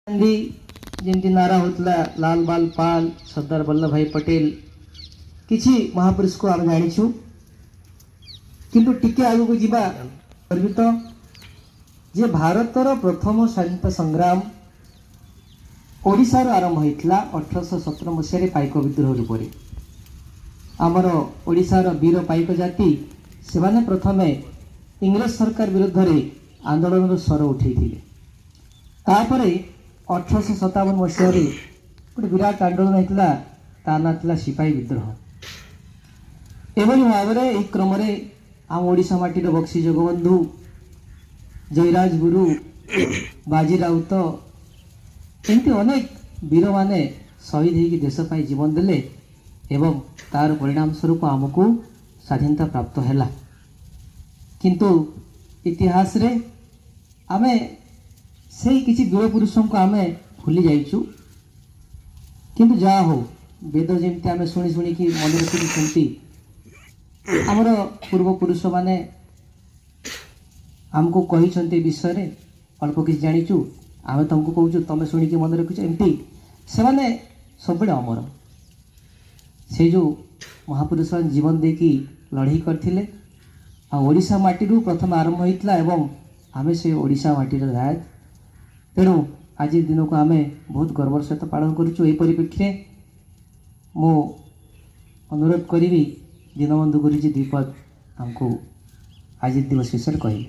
गांधी जयंती नारा होता लाल बाल पाल सरदार वल्लभ भाई पटेल किसी महापुरुष को आम जाचु किंतु टिके आगु जीवा गर्वित जे भारतर प्रथम स्वाधीनता संग्राम ओडिशार आरंभ होता 1817 मसीह पाइक विद्रोह रूप आमर ओडिशार वीर पाइक जाति से प्रथमे इंग्रेज सरकार विरुद्ध में आंदोलन स्वर उठे तापर 1857 मसीह गोटे विराट आंदोलन होता ता ना था सिपाही विद्रोह एभली भाव में यह क्रम आम ओडिशा माटीर बक्सी जगबंधु जयराज गुरु बाजी राउत एमती अनेक वीर माने शहीद होगी देशपाई जीवन देले एवं तार परिणाम स्वरूप आमको स्वाधीनता प्राप्त है किंतु इतिहास रे आमे से किसी वीर पुरुषों को आमे भूली जाइचु किंतु जा हो वेद जमती आमे शुणी शुणी कि मन रखी आमर पूर्व पुरुष माने आमको कही विषय रे अल्प किसी जाचु आमे तुमको कहूँ तुम शुणिकी मन रखीच एमती से मैंने सब अमर से जो महापुरुष मान जीवन देकी लड़ाई करथिले आ ओडिशा माटीरू प्रथम आरंभ होइतला एवं आमे से ओडिशा माटीर रायत तेणु आज दिन को आमे बहुत गर्वर सहित पालन करुचु ए परिप्रेक्षी मो अनुरोध करी दीनबंधु गुरुजी द्विपद हमको आज दिवस विषय कहे।